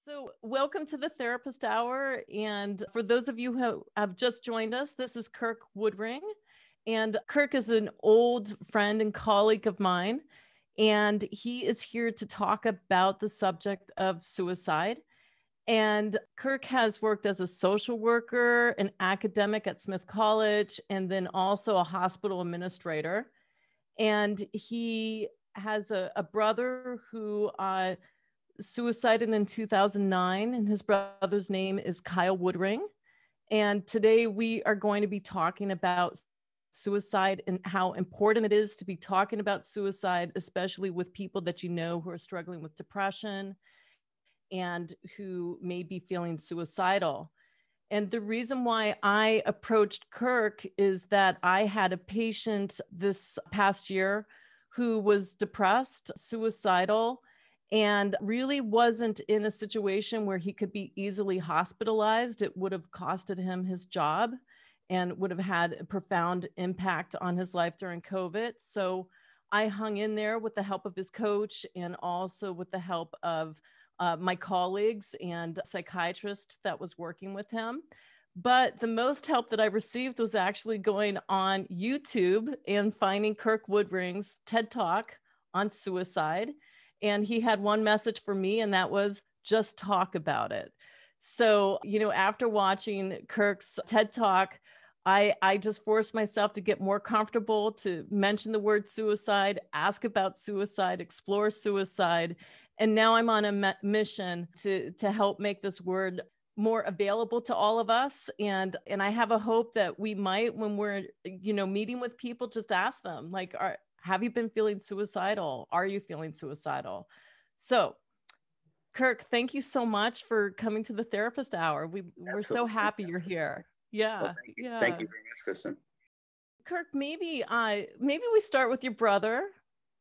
So, welcome to the Therapist Hour. And for those of you who have just joined us, this is Kirk Woodring. And Kirk is an old friend and colleague of mine. And he is here to talk about the subject of suicide. And Kirk has worked as a social worker, an academic at Smith College, and then also a hospital administrator. And he has a brother who suicided in 2009, and his brother's name is Kyle Woodring. And today we are going to be talking about suicide and how important it is to be talking about suicide, especially with people that you know who are struggling with depression and who may be feeling suicidal. And the reason why I approached Kirk is that I had a patient this past year who was depressed, suicidal, and really wasn't in a situation where he could be easily hospitalized. It would have costed him his job and would have had a profound impact on his life during COVID. So I hung in there with the help of his coach and also with the help of my colleagues and psychiatrist that was working with him. But the most help that I received was actually going on YouTube and finding Kirk Woodring's TED Talk on suicide. And he had one message for me, and that was just talk about it. So, after watching Kirk's TED Talk, I just forced myself to get more comfortable to mention the word suicide, ask about suicide, explore suicide. And now I'm on a mission to help make this word more available to all of us. And I have a hope that we might, when we're, meeting with people, just ask them, like, have you been feeling suicidal? Are you feeling suicidal? So, Kirk, thank you so much for coming to the Therapist Hour. We're so happy you're here. Yeah. Well, thank you very much, Kristin. Kirk, maybe we start with your brother,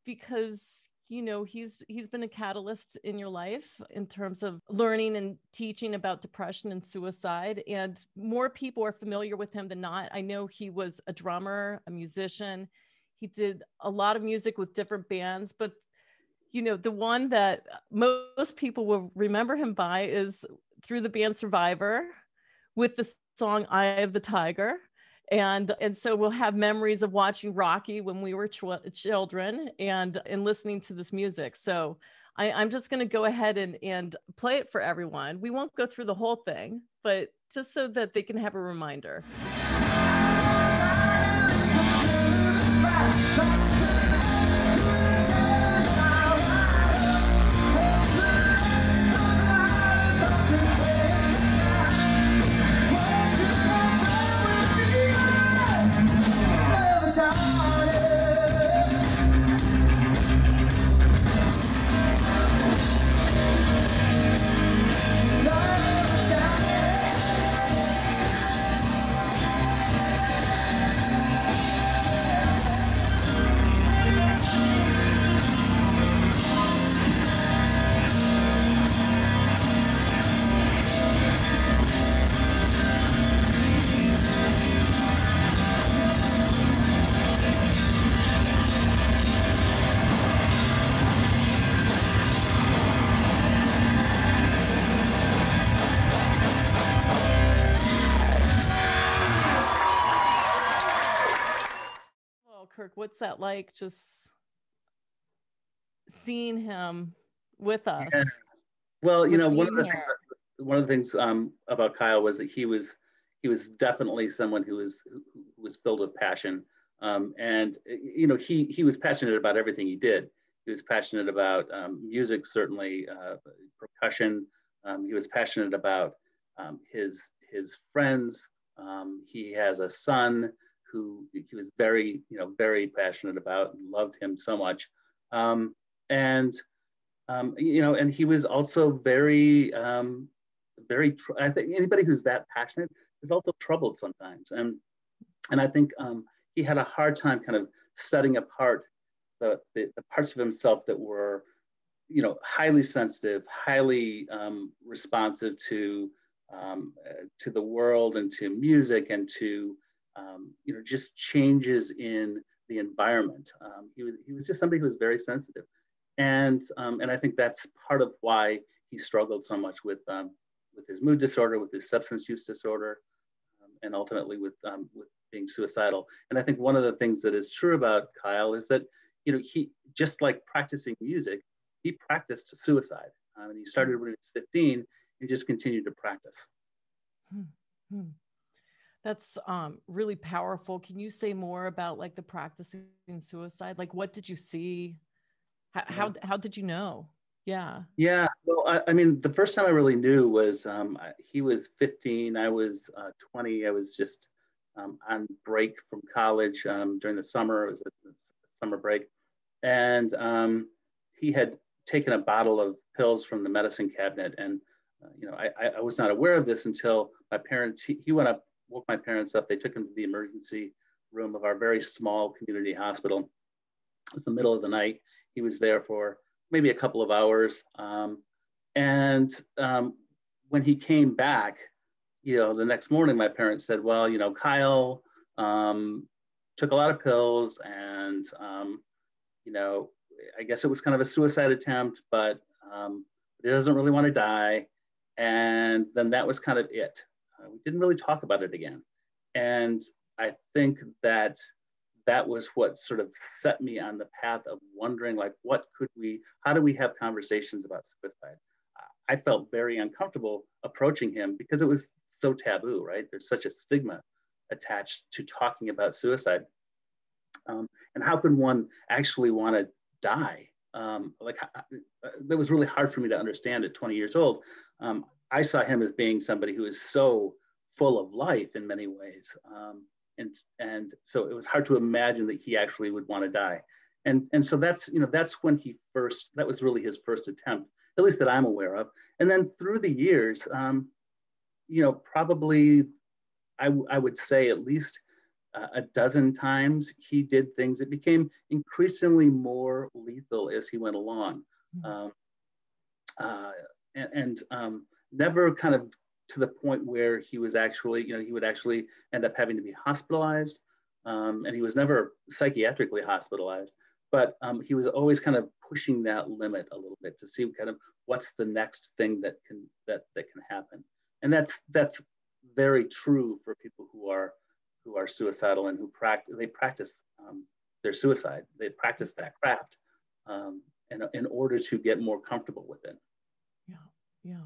because he's been a catalyst in your life in terms of learning and teaching about depression and suicide, and more people are familiar with him than not. I know he was a drummer, a musician. He did a lot of music with different bands, but the one that most people will remember him by is through the band Survivor with the song Eye of the Tiger. And so we'll have memories of watching Rocky when we were children and listening to this music. So I'm just going to go ahead and play it for everyone. We won't go through the whole thing, but just so that they can have a reminder. Kirk, what's that like, just seeing him with us? Yeah. Well, one of the things about Kyle was that he was definitely someone who was filled with passion, and he was passionate about everything he did. He was passionate about music, certainly percussion. He was passionate about his friends. He has a son who he was very passionate about and loved him so much. And he was also very, I think anybody who's that passionate is also troubled sometimes. And I think he had a hard time kind of setting apart the parts of himself that were, highly sensitive, highly responsive to the world and to music and to, just changes in the environment. He was just somebody who was very sensitive. And I think that's part of why he struggled so much with his mood disorder, with his substance use disorder, and ultimately with being suicidal. And I think one of the things that is true about Kyle is that, he, just like practicing music, he practiced suicide. And he started when he was 15 and just continued to practice. That's really powerful. Can you say more about like the practicing suicide? Like, what did you see? How did you know? Yeah. Yeah. Well, I mean, the first time I really knew was he was 15. I was 20. I was just on break from college during the summer. It was a summer break. And he had taken a bottle of pills from the medicine cabinet. And, I was not aware of this until my parents, he went up, woke my parents up. They took him to the emergency room of our very small community hospital. It was the middle of the night. He was there for maybe a couple of hours. And when he came back, the next morning, my parents said, well, Kyle took a lot of pills and, I guess it was kind of a suicide attempt, but he doesn't really want to die. And then that was kind of it. We didn't really talk about it again. And I think that was what sort of set me on the path of wondering, like, how do we have conversations about suicide? I felt very uncomfortable approaching him because it was so taboo, right? There's such a stigma attached to talking about suicide. And how can one actually want to die? That was really hard for me to understand at 20 years old. I saw him as being somebody who is so full of life in many ways. And so it was hard to imagine that he actually would want to die. And so that's when that was really his first attempt, at least that I'm aware of. And then through the years, probably I would say at least a dozen times he did things that became increasingly more lethal as he went along. Never kind of to the point where he was actually, he would actually end up having to be hospitalized. And he was never psychiatrically hospitalized, but he was always kind of pushing that limit a little bit to see kind of what's the next thing that can happen. And that's very true for people who are suicidal and who practice their suicide. They practice that craft in order to get more comfortable with it. Yeah.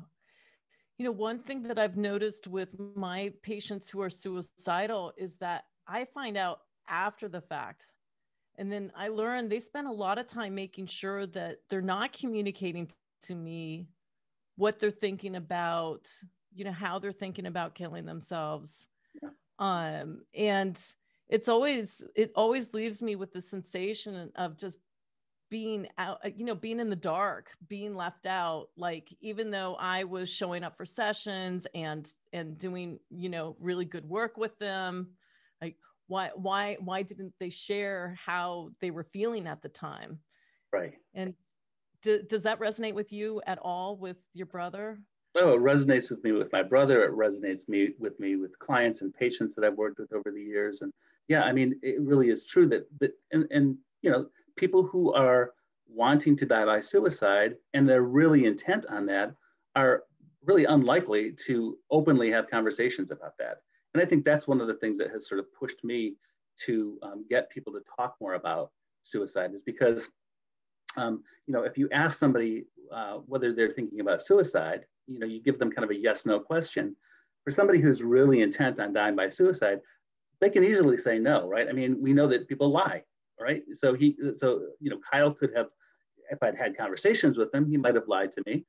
One thing that I've noticed with my patients who are suicidal is that I find out after the fact. And then I learn they spend a lot of time making sure that they're not communicating to me what they're thinking about, how they're thinking about killing themselves. Yeah. And it always leaves me with the sensation of just being out, being in the dark, being left out. Like, even though I was showing up for sessions and doing, really good work with them, like, why didn't they share how they were feeling at the time? Right. And does that resonate with you at all with your brother? Oh, it resonates with me with my brother. It resonates with me with clients and patients that I've worked with over the years. And yeah, I mean, it really is true that people who are wanting to die by suicide and they're really intent on that are really unlikely to openly have conversations about that. And I think that's one of the things that has sort of pushed me to get people to talk more about suicide, is because, if you ask somebody whether they're thinking about suicide, you give them kind of a yes/no question. For somebody who's really intent on dying by suicide, they can easily say no, right? I mean, we know that people lie, right? So Kyle could have, if I'd had conversations with him, he might have lied to me,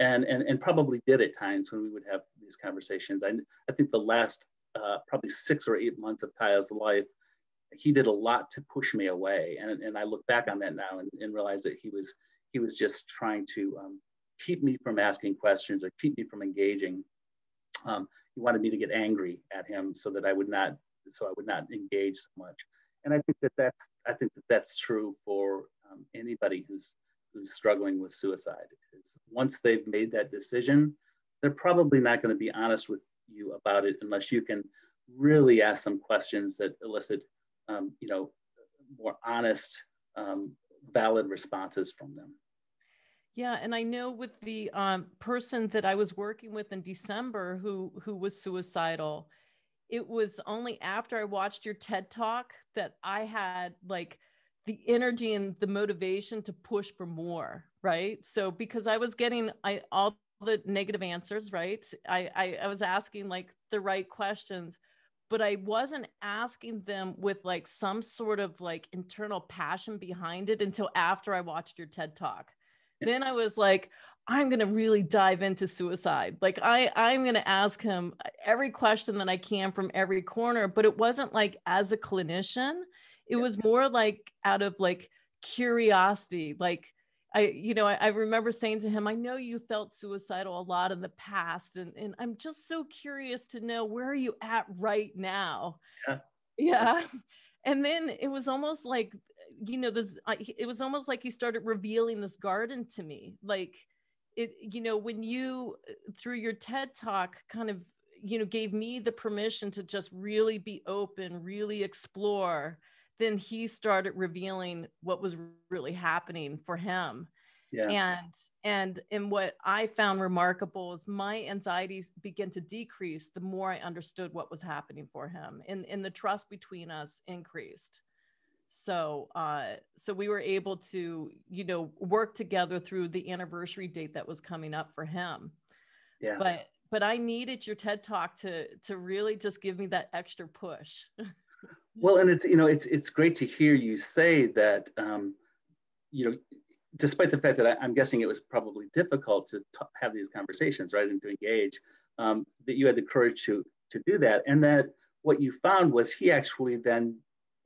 and probably did at times when we would have these conversations. I think the last probably 6 or 8 months of Kyle's life, he did a lot to push me away, and I look back on that now and realize that he was just trying to keep me from asking questions or keep me from engaging. He wanted me to get angry at him so I would not engage so much. And I think that's true for anybody who's struggling with suicide. Is once they've made that decision, they're probably not going to be honest with you about it unless you can really ask some questions that elicit, more honest, valid responses from them. Yeah, and I know with the person that I was working with in December who was suicidal, it was only after I watched your TED Talk that I had like the energy and the motivation to push for more, right? So because I was getting all the negative answers, right? I was asking like the right questions, but I wasn't asking them with like some sort of like internal passion behind it until after I watched your TED Talk. Then I was like, I'm going to really dive into suicide. Like I'm going to ask him every question that I can from every corner, but it wasn't like as a clinician, it was more like out of like curiosity. Like I remember saying to him, I know you felt suicidal a lot in the past, and I'm just so curious to know, where are you at right now? Yeah. Yeah. And then it was almost like, it was almost like he started revealing this garden to me. Like when you, through your TED Talk, kind of, gave me the permission to just really be open, really explore, then he started revealing what was really happening for him. Yeah. And what I found remarkable is my anxieties began to decrease the more I understood what was happening for him, and the trust between us increased. So we were able to, work together through the anniversary date that was coming up for him. Yeah. But I needed your TED Talk to really just give me that extra push. Well, and it's great to hear you say that, despite the fact that I'm guessing it was probably difficult to have these conversations, right, and to engage, that you had the courage to do that, and that what you found was he actually then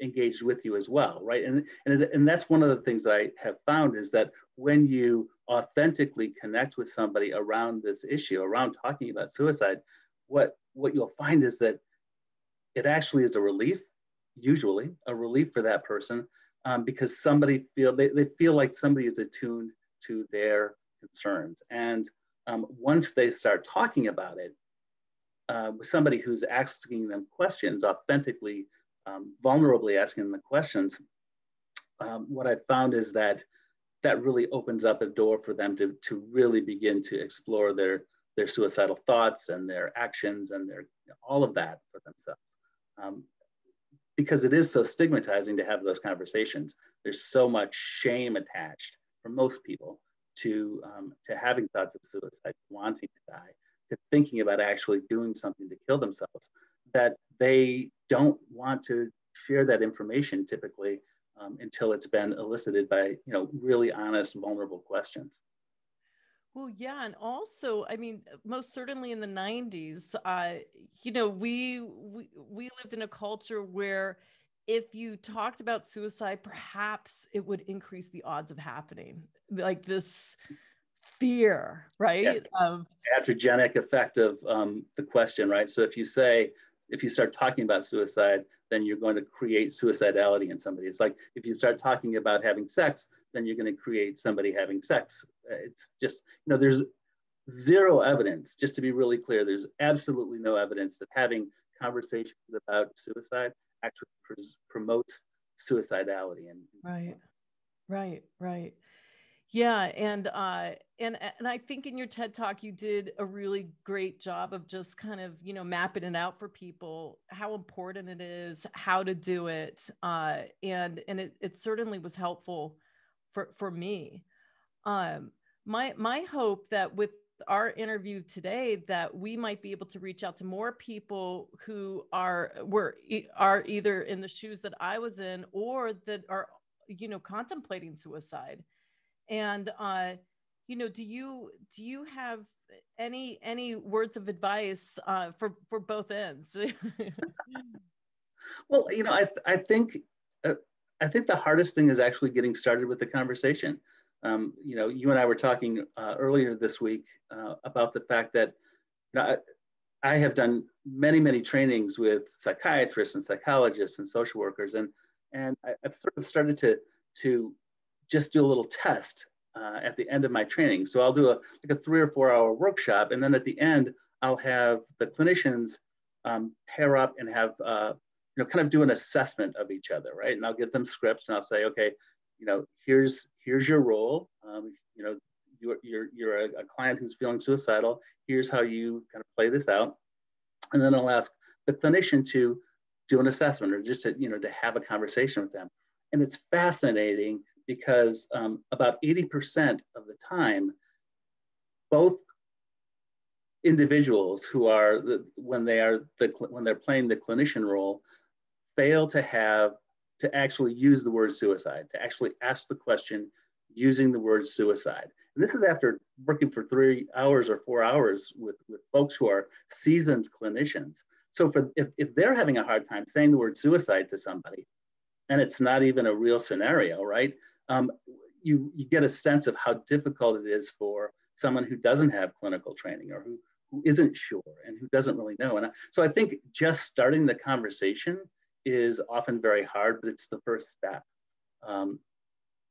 engaged with you as well, right? And that's one of the things that I have found, is that when you authentically connect with somebody around this issue, around talking about suicide, what you'll find is that it actually is a relief, usually a relief for that person, because they feel like somebody is attuned to their concerns. And once they start talking about it with somebody who's asking them questions, authentically, vulnerably asking them the questions, what I've found is that really opens up a door for them to really begin to explore their suicidal thoughts and their actions and all of that for themselves. Because it is so stigmatizing to have those conversations. There's so much shame attached for most people to having thoughts of suicide, wanting to die, to thinking about actually doing something to kill themselves, that they don't want to share that information typically until it's been elicited by really honest, vulnerable questions. Well, yeah. And also, I mean, most certainly in the 90s, we lived in a culture where if you talked about suicide, perhaps it would increase the odds of happening. Like this fear, right? Yeah. Iatrogenic effect of the question, right? So if you start talking about suicide, then you're going to create suicidality in somebody. It's like if you start talking about having sex, then you're going to create somebody having sex. It's just, there's zero evidence, just to be really clear, there's absolutely no evidence that having conversations about suicide actually promotes suicidality. Right. Yeah. And I think in your TED Talk, you did a really great job of just kind of, mapping it out for people, how important it is, how to do it. And it certainly was helpful for me. My hope that with our interview today, that we might be able to reach out to more people who are either in the shoes that I was in, or that are, contemplating suicide. And, do you have any words of advice for both ends? Well, I think the hardest thing is actually getting started with the conversation. You and I were talking earlier this week about the fact that I have done many, many trainings with psychiatrists and psychologists and social workers, and I've sort of started to just do a little test at the end of my training. So I'll do a 3 or 4 hour workshop, and then at the end I'll have the clinicians pair up and have kind of do an assessment of each other, right? And I'll give them scripts, and I'll say, okay, here's your role. You're a client who's feeling suicidal. Here's how you kind of play this out. And then I'll ask the clinician to do an assessment, or just to have a conversation with them. And it's fascinating because about 80% of the time, both individuals who are when they're playing the clinician role fail to actually use the word suicide, to actually ask the question using the word suicide. And this is after working for 3 hours or 4 hours with folks who are seasoned clinicians. So if they're having a hard time saying the word suicide to somebody, and it's not even a real scenario, right? You get a sense of how difficult it is for someone who doesn't have clinical training, or who isn't sure and who doesn't really know. And so I think just starting the conversation is often very hard, but it's the first step.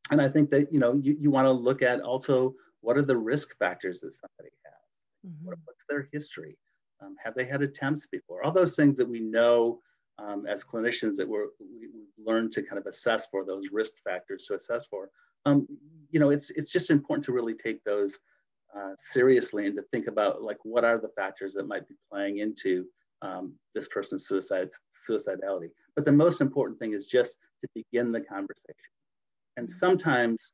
And I think that you want to look at also, what are the risk factors that somebody has? Mm-hmm. What's their history? Have they had attempts before? All those things that we know as clinicians that we've learned to kind of assess for, those risk factors to assess for. It's just important to really take those seriously, and to think about, like, what are the factors that might be playing into this person's suicidality. But the most important thing is just to begin the conversation. And sometimes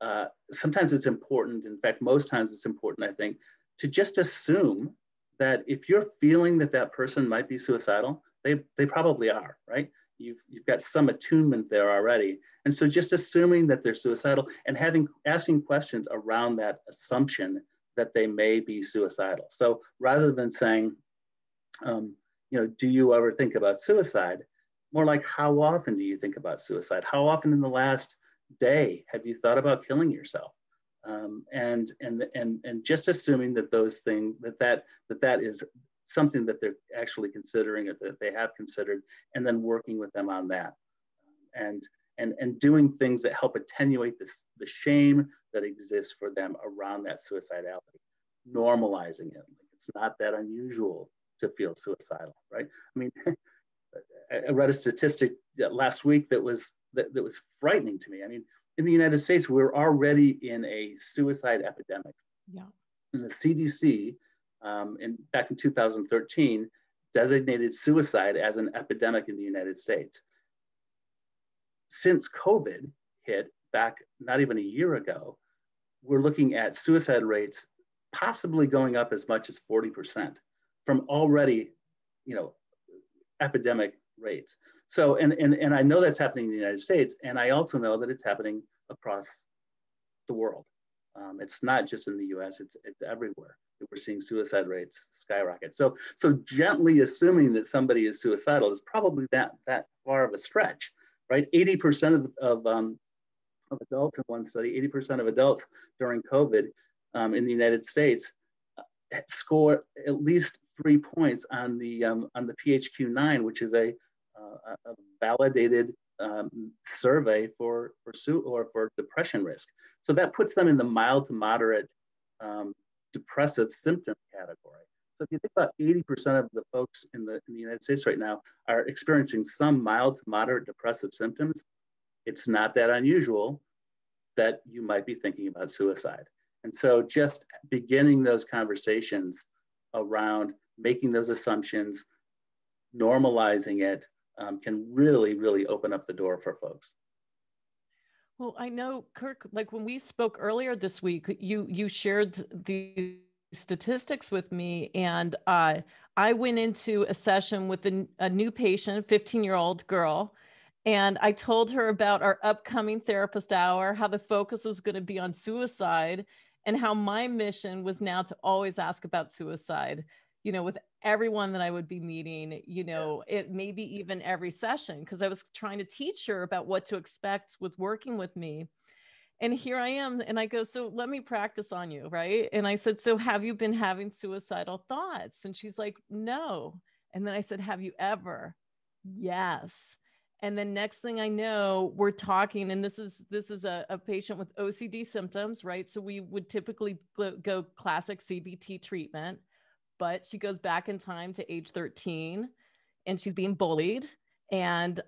it's important, in fact, most times it's important, I think, to just assume that if you're feeling that person might be suicidal, they probably are, right? You've got some attunement there already. And so just assuming that they're suicidal and asking questions around that assumption that they may be suicidal. So rather than saying, do you ever think about suicide? More like, how often do you think about suicide? How often in the last day have you thought about killing yourself? And just assuming that those things, that is something that they're actually considering, or that they have considered, and then working with them on that, and doing things that help attenuate the shame that exists for them around that suicidality, normalizing it. Like, it's not that unusual to feel suicidal, right? I mean, I read a statistic last week that was frightening to me. I mean, in the United States, we're already in a suicide epidemic. Yeah. And the CDC, back in 2013, designated suicide as an epidemic in the United States. Since COVID hit back not even a year ago, we're looking at suicide rates possibly going up as much as 40% from already, epidemic rates. So, and I know that's happening in the United States, and I also know that it's happening across the world. It's not just in the US, it's everywhere that we're seeing suicide rates skyrocket. So gently assuming that somebody is suicidal is probably that far of a stretch, right? 80% of adults in one study, 80% of adults during COVID in the United States score at least 3 points on the PHQ-9, which is a validated survey for depression risk. So that puts them in the mild to moderate depressive symptom category. So if you think about 80% of the folks in the United States right now are experiencing some mild to moderate depressive symptoms, it's not that unusual that you might be thinking about suicide. And so just beginning those conversations around making those assumptions, normalizing it, can really, really open up the door for folks. Well, I know, Kirk, like when we spoke earlier this week, you shared the statistics with me, and I went into a session with a new patient, a 15-year-old girl, and I told her about our upcoming therapist hour, how the focus was going to be on suicide, and how my mission was now to always ask about suicide, with everyone that I would be meeting, it maybe even every session, because I was trying to teach her about what to expect with working with me. And here I am, and I go, so let me practice on you, right? And I said, so have you been having suicidal thoughts? And she's like, no. And then I said, have you ever? Yes. And then next thing I know, we're talking, and this is a patient with OCD symptoms, right? So we would typically go classic CBT treatment, but she goes back in time to age 13, and she's being bullied. and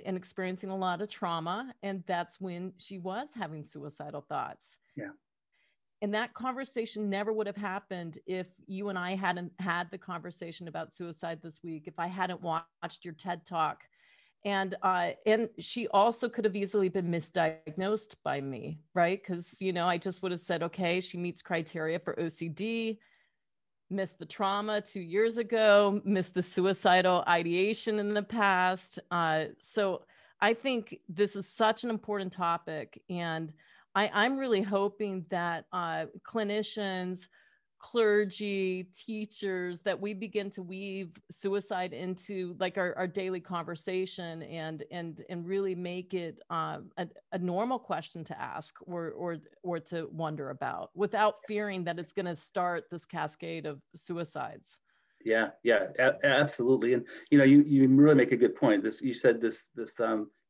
experiencing a lot of trauma. And that's when she was having suicidal thoughts. Yeah. And that conversation never would have happened if you and I hadn't had the conversation about suicide this week, if I hadn't watched your TED Talk. And she also could have easily been misdiagnosed by me, right? Because, I just would have said, okay, she meets criteria for OCD, missed the trauma 2 years ago, missed the suicidal ideation in the past. So I think this is such an important topic. And I'm really hoping that clinicians, clergy, teachers, that we begin to weave suicide into like our daily conversation and really make it a normal question to ask or to wonder about without fearing that it's going to start this cascade of suicides. Yeah, absolutely. And you really make a good point. You said this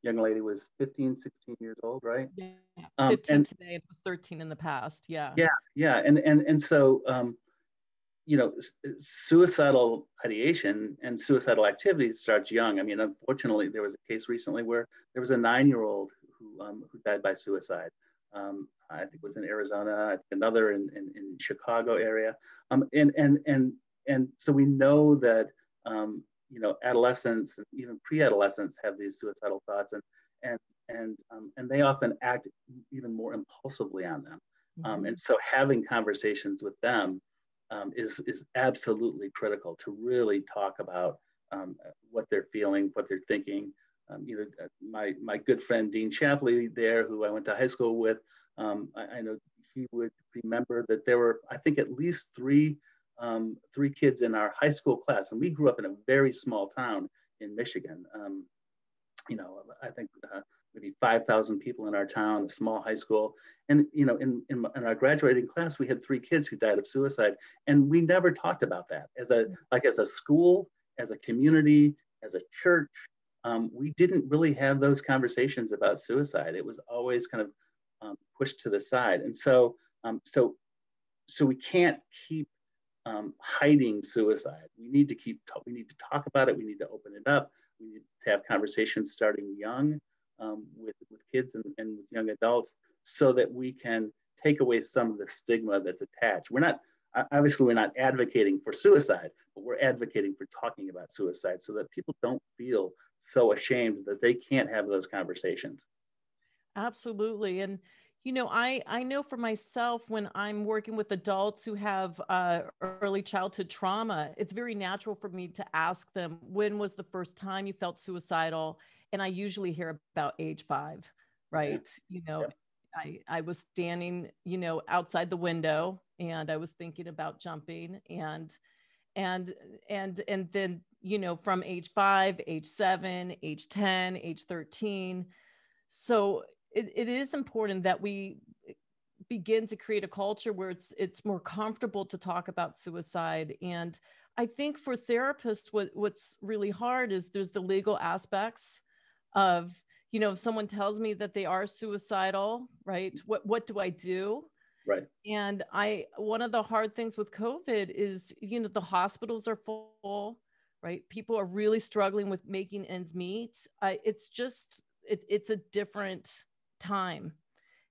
young lady was 15, 16 years old, right? Yeah, 15 today. It was 13 in the past. Yeah. And so suicidal ideation and suicidal activity starts young. I mean, unfortunately, there was a case recently where there was a 9-year-old who died by suicide. I think it was in Arizona, I think another in Chicago area. And so we know that adolescents and even pre-adolescents have these suicidal thoughts, and they often act even more impulsively on them. Mm-hmm. And so having conversations with them is absolutely critical to really talk about what they're feeling, what they're thinking. My good friend Dean Shapley there, who I went to high school with, I know he would remember that there were, I think, at least three kids in our high school class, and we grew up in a very small town in Michigan. I think maybe 5,000 people in our town, a small high school. And, in our graduating class, we had 3 kids who died of suicide. And we never talked about that as a school, as a community, as a church. We didn't really have those conversations about suicide. It was always kind of pushed to the side. And so we can't keep hiding suicide. We need to talk about it. We need to open it up. We need to have conversations starting young with kids and with young adults, so that we can take away some of the stigma that's attached. We're not advocating for suicide, but we're advocating for talking about suicide so that people don't feel so ashamed that they can't have those conversations. Absolutely. And I know for myself, when I'm working with adults who have early childhood trauma, it's very natural for me to ask them, when was the first time you felt suicidal? And I usually hear about age 5, right? Yeah. I was standing, outside the window, and I was thinking about jumping, and then, from age 5, age 7, age 10, age 13. So it is important that we begin to create a culture where it's more comfortable to talk about suicide. And I think for therapists, what's really hard is there's the legal aspects of, if someone tells me that they are suicidal, right? What do I do? Right. And one of the hard things with COVID is, the hospitals are full, right? People are really struggling with making ends meet. It's a different time.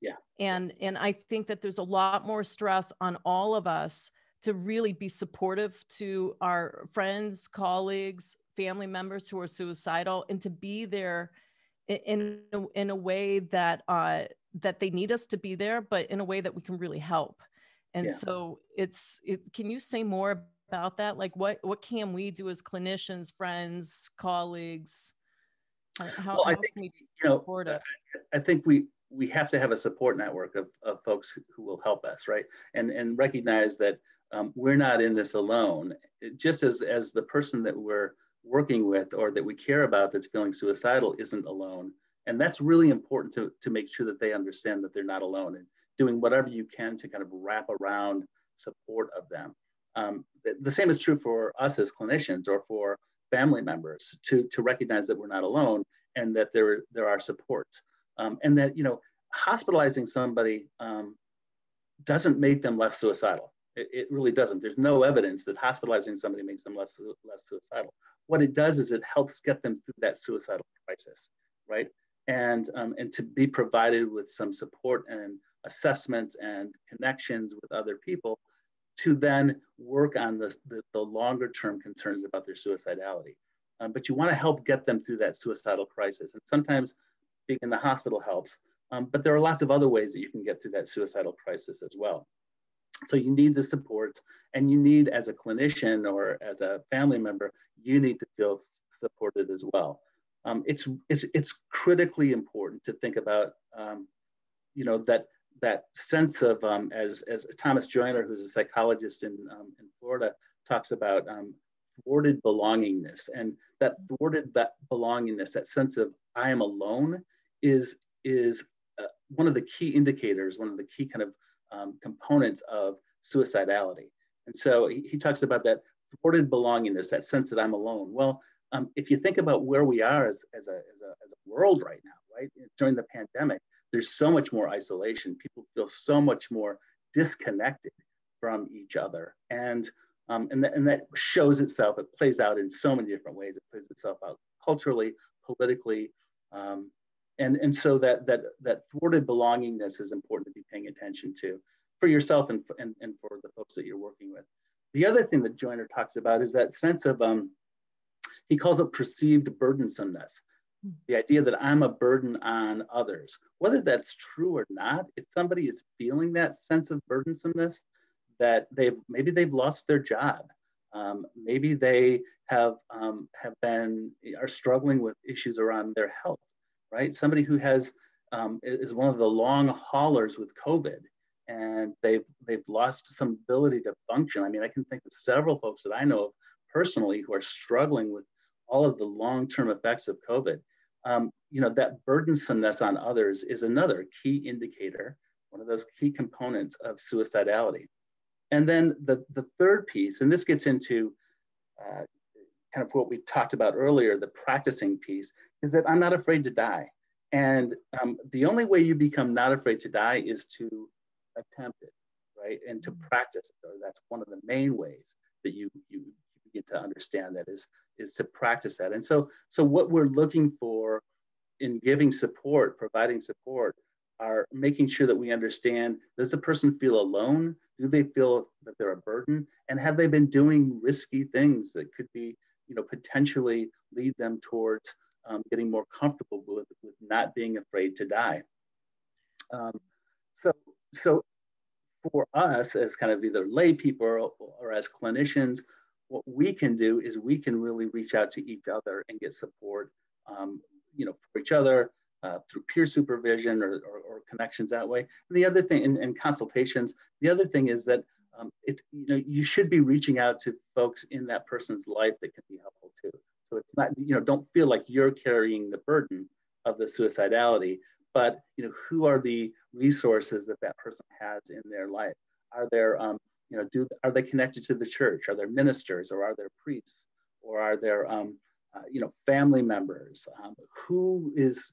Yeah. And I think that there's a lot more stress on all of us to really be supportive to our friends, colleagues, family members who are suicidal, and to be there in a way that they need us to be there, but in a way that we can really help. And so can you say more about that? Like what can we do as clinicians, friends, colleagues? I think, I think we have to have a support network of folks who will help us, right? And recognize that we're not in this alone. Just as the person that we're working with or that we care about that's feeling suicidal isn't alone. And that's really important to make sure that they understand that they're not alone, and doing whatever you can to kind of wrap around support of them. The same is true for us as clinicians or for family members, to recognize that we're not alone and that there are supports. And that, hospitalizing somebody doesn't make them less suicidal. It really doesn't. There's no evidence that hospitalizing somebody makes them less suicidal. What it does is it helps get them through that suicidal crisis, right? And to be provided with some support and assessments and connections with other people to then work on the longer term concerns about their suicidality. But you want to help get them through that suicidal crisis. And sometimes being in the hospital helps, but there are lots of other ways that you can get through that suicidal crisis as well. So you need the supports, and you need, as a clinician or as a family member, you need to feel supported as well. It's critically important to think about, that sense of, as Thomas Joyner, who's a psychologist in Florida, talks about thwarted belongingness, and that belongingness, that sense of I am alone, is one of the key indicators, one of the key kind of components of suicidality. And so he talks about that thwarted belongingness, that sense that I'm alone. Well, if you think about where we are as a world right now, right, during the pandemic, there's so much more isolation. People feel so much more disconnected from each other, and that shows itself. It plays out in so many different ways. It plays itself out culturally, politically, and so that thwarted belongingness is important to be paying attention to for yourself and for the folks that you're working with. The other thing that Joyner talks about is that sense of, he calls it perceived burdensomeness. The idea that I'm a burden on others. Whether that's true or not, if somebody is feeling that sense of burdensomeness, that maybe they've lost their job, maybe they are struggling with issues around their health, right? Somebody who is one of the long haulers with COVID, and they've lost some ability to function. I mean, I can think of several folks that I know of personally who are struggling with all of the long-term effects of COVID. That burdensomeness on others is another key indicator, one of those key components of suicidality. And then the third piece, and this gets into kind of what we talked about earlier, the practicing piece, is that I'm not afraid to die. And the only way you become not afraid to die is to attempt it, right? And to practice it. Or that's one of the main ways that you begin to understand that is to practice that. And so what we're looking for in giving support, providing support, are making sure that we understand, does the person feel alone? Do they feel that they're a burden? And have they been doing risky things that could be, potentially lead them towards getting more comfortable with not being afraid to die? So for us as kind of either lay people or as clinicians, what we can do is we can really reach out to each other and get support, for each other through peer supervision or connections that way. And the other thing, and consultations, the other thing is that you should be reaching out to folks in that person's life that can be helpful too. So it's not, don't feel like you're carrying the burden of the suicidality, but who are the resources that person has in their life? Are there, are they connected to the church? Are there ministers, or are there priests, or are there, family members? Who is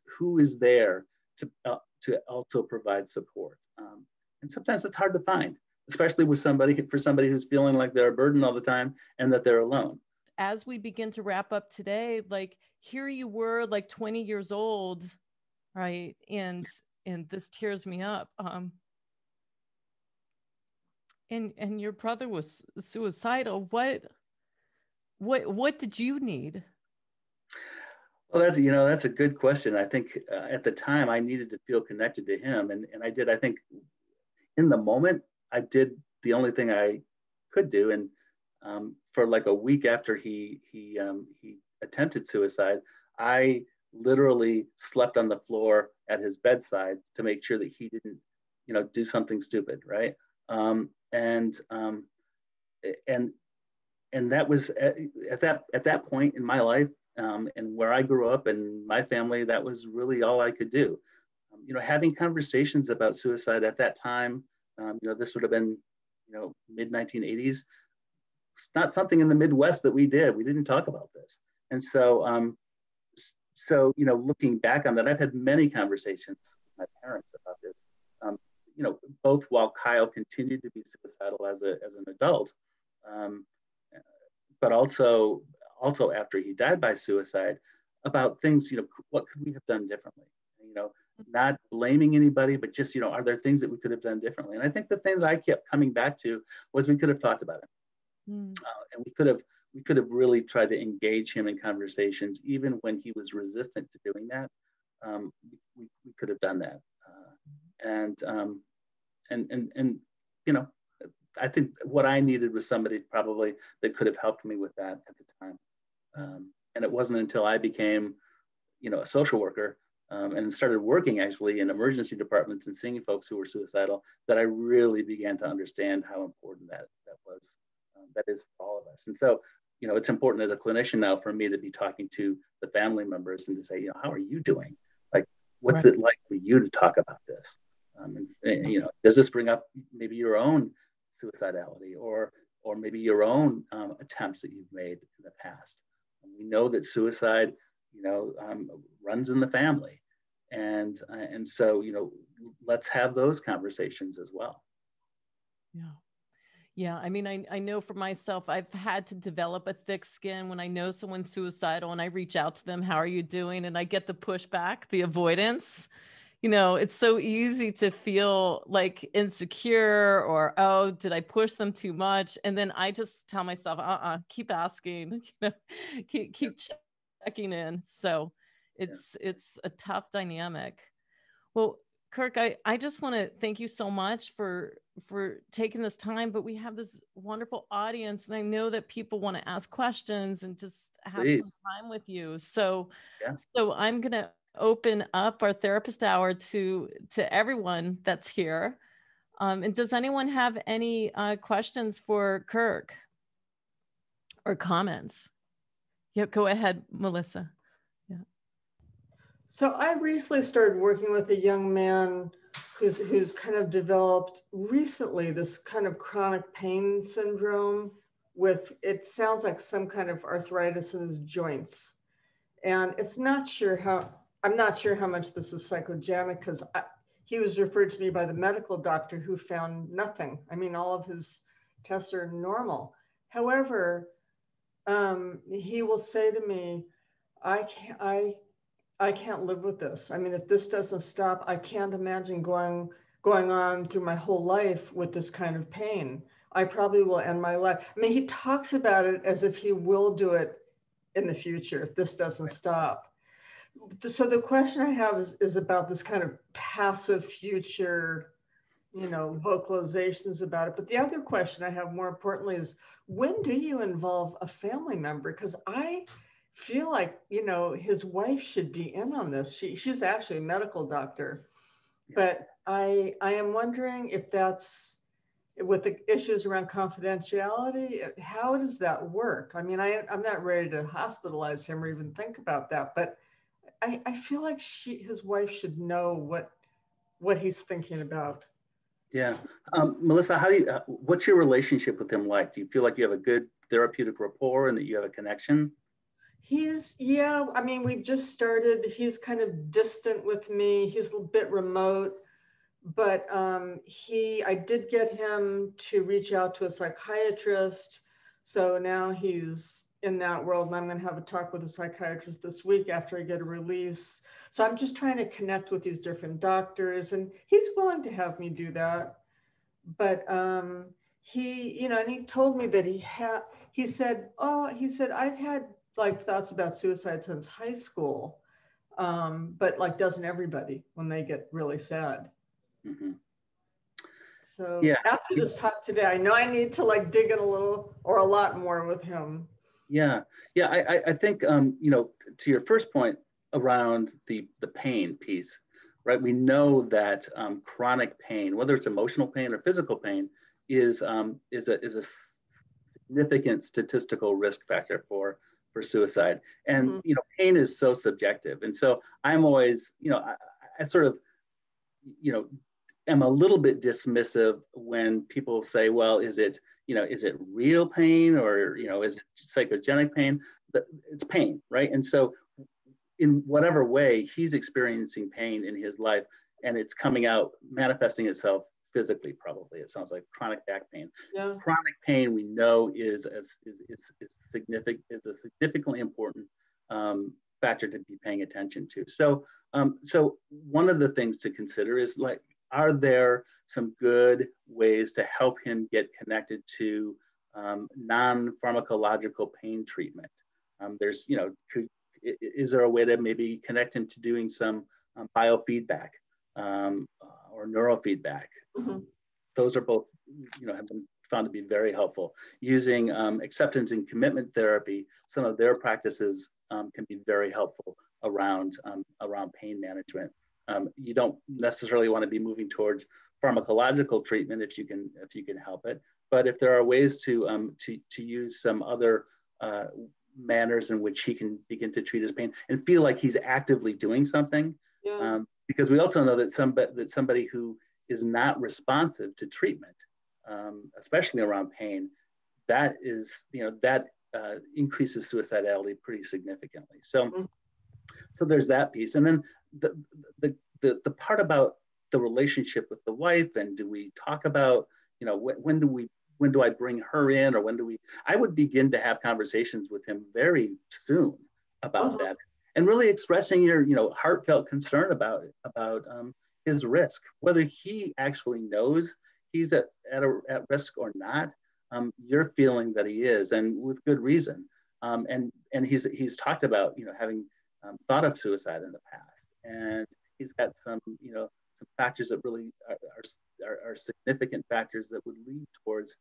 there to also provide support? And sometimes it's hard to find, especially for somebody who's feeling like they're a burden all the time and that they're alone. As we begin to wrap up today, like here you were like 20 years old, right? And this tears me up. And your brother was suicidal. What did you need? Well, that's a good question. I think at the time I needed to feel connected to him, and I did. I think in the moment I did the only thing I could do, and for like a week after he attempted suicide, I literally slept on the floor at his bedside to make sure that he didn't, do something stupid, right? And that was at that point in my life, and where I grew up and my family, that was really all I could do. Having conversations about suicide at that time, this would have been, mid 1980s. It's not something in the Midwest that we did. We didn't talk about this. And so, looking back on that, I've had many conversations with my parents about this. both while Kyle continued to be suicidal as an adult, but also after he died by suicide, about things, what could we have done differently? Not blaming anybody, but just, are there things that we could have done differently? And I think the things I kept coming back to was we could have talked about it. And we could have really tried to engage him in conversations, even when he was resistant to doing that. We could have done that. And I think what I needed was somebody probably that could have helped me with that at the time. And it wasn't until I became, a social worker and started working actually in emergency departments and seeing folks who were suicidal that I really began to understand how important that was. That is for all of us. And so, it's important as a clinician now for me to be talking to the family members and to say, how are you doing? Like, what's it like for you to talk about this? Does this bring up maybe your own suicidality or maybe your own attempts that you've made in the past? And we know that suicide, runs in the family. And so, let's have those conversations as well. Yeah. Yeah. I mean, I know for myself, I've had to develop a thick skin when I know someone's suicidal and I reach out to them, how are you doing? And I get the pushback, the avoidance. It's so easy to feel like insecure or, oh, did I push them too much? And then I just tell myself, keep asking, keep checking in. So it's a tough dynamic. Well, Kirk, I just want to thank you so much for taking this time, but we have this wonderful audience and I know that people want to ask questions and just have some time with you. So I'm going to open up our therapist hour to everyone that's here. And does anyone have any questions for Kirk or comments? Yeah, go ahead, Melissa. Yeah. So I recently started working with a young man who's kind of developed recently this kind of chronic pain syndrome with, it sounds like some kind of arthritis in his joints. And I'm not sure how much this is psychogenic because he was referred to me by the medical doctor who found nothing. I mean, all of his tests are normal. However, he will say to me, I can't live with this. I mean, if this doesn't stop, I can't imagine going on through my whole life with this kind of pain. I probably will end my life. I mean, he talks about it as if he will do it in the future if this doesn't stop. So the question I have is about this kind of passive future, vocalizations about it. But the other question I have more importantly is, when do you involve a family member? Because I feel like, his wife should be in on this. She's actually a medical doctor. But I am wondering if that's, with the issues around confidentiality, how does that work? I mean, I'm not ready to hospitalize him or even think about that, but I feel like his wife should know what he's thinking about. Yeah. Melissa, what's your relationship with him like? Do you feel like you have a good therapeutic rapport and that you have a connection? I mean, we've just started. He's kind of distant with me. He's a bit remote, but I did get him to reach out to a psychiatrist. So now he's in that world, and I'm going to have a talk with a psychiatrist this week after I get a release. So I'm just trying to connect with these different doctors, and he's willing to have me do that. But he, and he told me that he said, I've had like thoughts about suicide since high school, but like doesn't everybody when they get really sad. Mm-hmm. So after this talk today, I know I need to like dig in a little or a lot more with him. Yeah. I think to your first point around the pain piece, right? We know that chronic pain, whether it's emotional pain or physical pain, is a significant statistical risk factor for suicide. And pain is so subjective, and so I'm always I sort of am a little bit dismissive when people say, well, is it real pain or is it psychogenic pain? It's pain, right? And so in whatever way he's experiencing pain in his life and it's coming out, manifesting itself physically, probably. It sounds like chronic back pain. Yeah. Chronic pain, we know, is a significantly important factor to be paying attention to. So, so one of the things to consider is, like, are there some good ways to help him get connected to non-pharmacological pain treatment? There's, you know, is there a way to maybe connect him to doing some biofeedback or neurofeedback? Mm-hmm. Those are both, you know, have been found to be very helpful. Using acceptance and commitment therapy, some of their practices can be very helpful around pain management. You don't necessarily want to be moving towards pharmacological treatment if you can help it, but if there are ways to use some other manners in which he can begin to treat his pain and feel like he's actively doing something, yeah. Because we also know that somebody who is not responsive to treatment, especially around pain, that is, you know, that increases suicidality pretty significantly. So, mm-hmm. So there's that piece, and then the part about the relationship with the wife, and do we talk about, you know, when do I bring her in, or when do we? I would begin to have conversations with him very soon about that, and really expressing your, you know, heartfelt concern about his risk, whether he actually knows he's at risk or not. You're feeling that he is, and with good reason. And he's talked about, you know, having thought of suicide in the past, and he's got some, you know, some factors that really are significant factors that would lead towards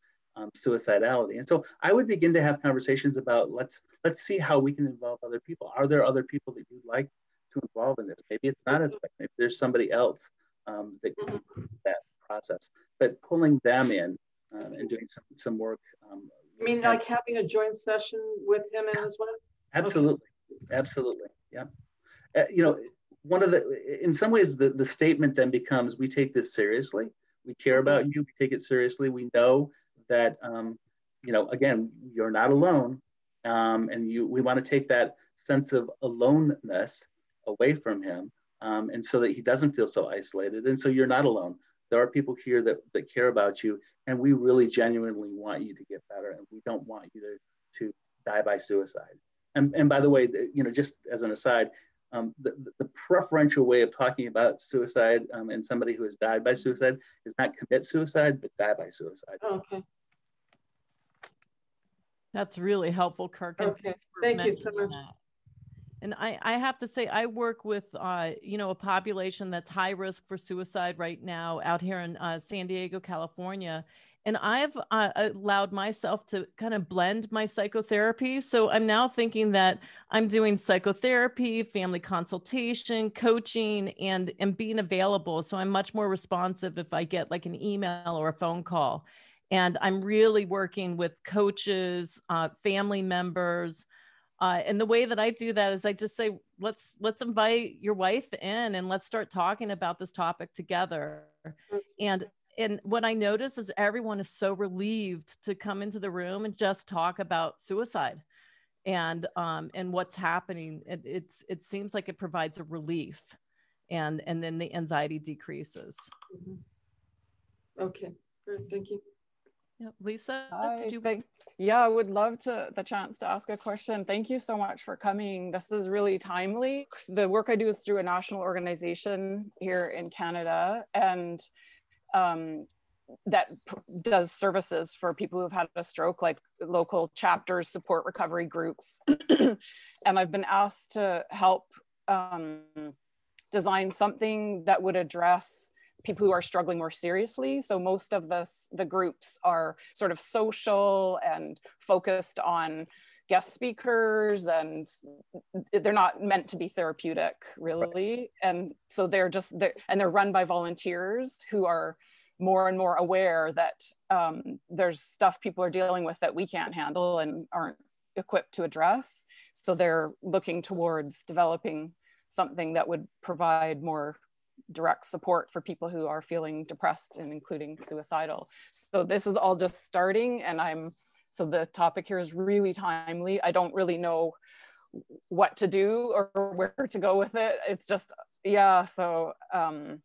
suicidality. And so I would begin to have conversations about, let's see how we can involve other people. Are there other people that you'd like to involve in this? Maybe it's not as big. Maybe there's somebody else that can do that process. But pulling them in and doing some work. You mean like having a joint session with him and his wife? Absolutely, okay. Absolutely, yeah. You know, in some ways, the statement then becomes, we take this seriously. We care about you. We take it seriously. We know that, you know, again, you're not alone, and we want to take that sense of aloneness away from him, and so that he doesn't feel so isolated. And so you're not alone. There are people here that care about you, and we really genuinely want you to get better, and we don't want you to die by suicide. And by the way, you know, just as an aside, the preferential way of talking about suicide and somebody who has died by suicide is not commit suicide, but die by suicide. Okay. That's really helpful, Kirk. Okay. Thank you so much. That. And I have to say, I work with, you know, a population that's high risk for suicide right now out here in San Diego, California. And I've allowed myself to kind of blend my psychotherapy. So I'm now thinking that I'm doing psychotherapy, family consultation, coaching, and being available. So I'm much more responsive if I get like an email or a phone call. And I'm really working with coaches, family members. And the way that I do that is I just say, let's invite your wife in and let's start talking about this topic together. And what I notice is everyone is so relieved to come into the room and just talk about suicide and what's happening. It seems like it provides a relief, and then the anxiety decreases. Mm-hmm. Okay, great, thank you. Yeah, Lisa, did you? Yeah, I would love the chance to ask a question. Thank you so much for coming. This is really timely. The work I do is through a national organization here in Canada, and that does services for people who've had a stroke, like local chapters, support recovery groups. And I've been asked to help design something that would address people who are struggling more seriously. So most of the groups are sort of social and focused on guest speakers, and they're not meant to be therapeutic, really. Right. And so they're run by volunteers who are more and more aware that there's stuff people are dealing with that we can't handle and aren't equipped to address. So they're looking towards developing something that would provide more direct support for people who are feeling depressed, and including suicidal. So this is all just starting, and so the topic here is really timely. I don't really know what to do or where to go with it. It's just, yeah, so I'm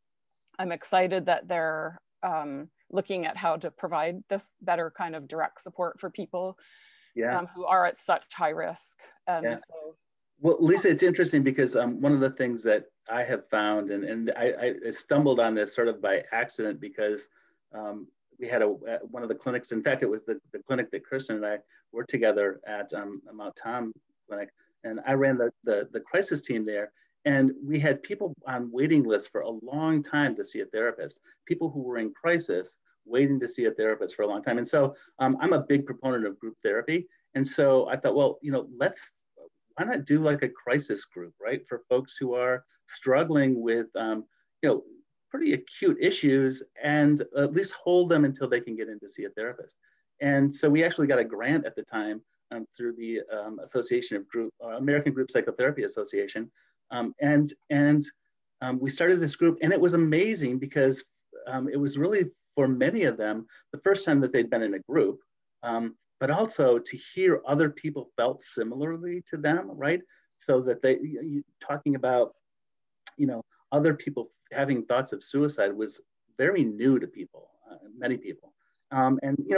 excited that there looking at how to provide this better kind of direct support for people who are at such high risk. And so, well, Lisa, it's interesting because one of the things that I have found, and I stumbled on this sort of by accident because we had one of the clinics. In fact, it was the clinic that Kristin and I worked together at Mount Tom Clinic, and I ran the crisis team there. And we had people on waiting lists for a long time to see a therapist, people who were in crisis waiting to see a therapist for a long time. And so I'm a big proponent of group therapy. And so I thought, well, why not do like a crisis group, right? For folks who are struggling with, pretty acute issues, and at least hold them until they can get in to see a therapist. And so we actually got a grant at the time through the Association of American Group Psychotherapy Association. We started this group, and it was amazing because it was really, for many of them, the first time that they'd been in a group, but also to hear other people felt similarly to them, right? So that talking about, other people having thoughts of suicide was very new to people, many people.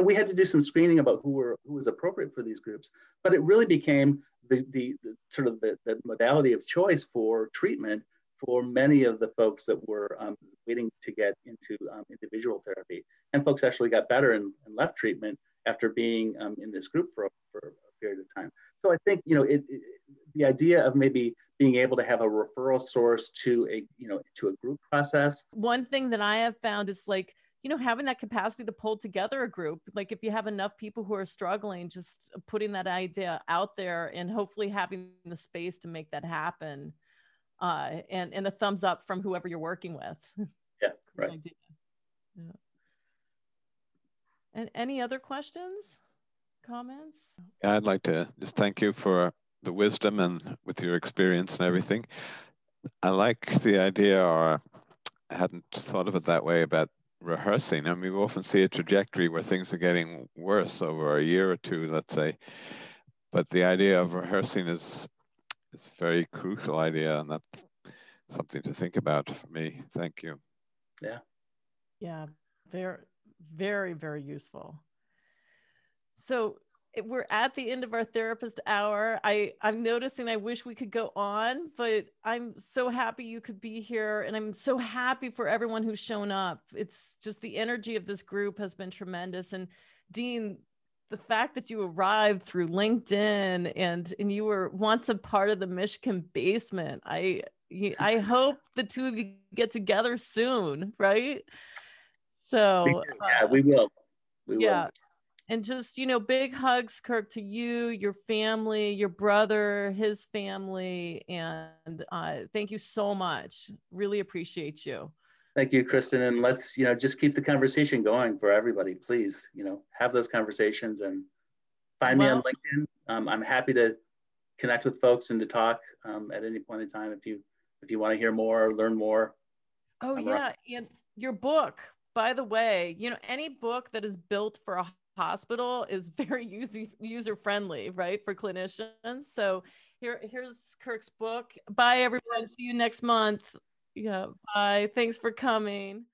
We had to do some screening about who was appropriate for these groups, but it really became the sort of the modality of choice for treatment for many of the folks that were waiting to get into individual therapy. And folks actually got better and left treatment after being in this group for a period of time. So I think, the idea of maybe being able to have a referral source to a group process. One thing that I have found is having that capacity to pull together a group. Like if you have enough people who are struggling, just putting that idea out there and hopefully having the space to make that happen. And a thumbs up from whoever you're working with. Yeah, right. Yeah. And any other questions, comments? Yeah, I'd like to just thank you for the wisdom and with your experience and everything. I like the idea, or I hadn't thought of it that way, about rehearsing. I mean, we often see a trajectory where things are getting worse over a year or two, let's say. But the idea of rehearsing is a very crucial idea, and that's something to think about for me. Thank you. Yeah. Yeah, very, very, very useful. So we're at the end of our therapist hour. I'm noticing I wish we could go on, but I'm so happy you could be here. And I'm so happy for everyone who's shown up. It's just the energy of this group has been tremendous. And Dean, the fact that you arrived through LinkedIn and you were once a part of the Michigan basement, I hope the two of you get together soon, right? So yeah, we will. We will. And just, big hugs, Kirk, to you, your family, your brother, his family. And thank you so much. Really appreciate you. Thank you, Kristin. And let's, just keep the conversation going for everybody. Please, have those conversations and find me on LinkedIn. I'm happy to connect with folks and to talk at any point in time if you want to hear more or learn more. Oh, yeah. And your book, by the way, any book that is built for a hospital is very user-friendly, right, for clinicians. So here's Kirk's book. Bye, everyone. See you next month. Yeah, bye. Thanks for coming.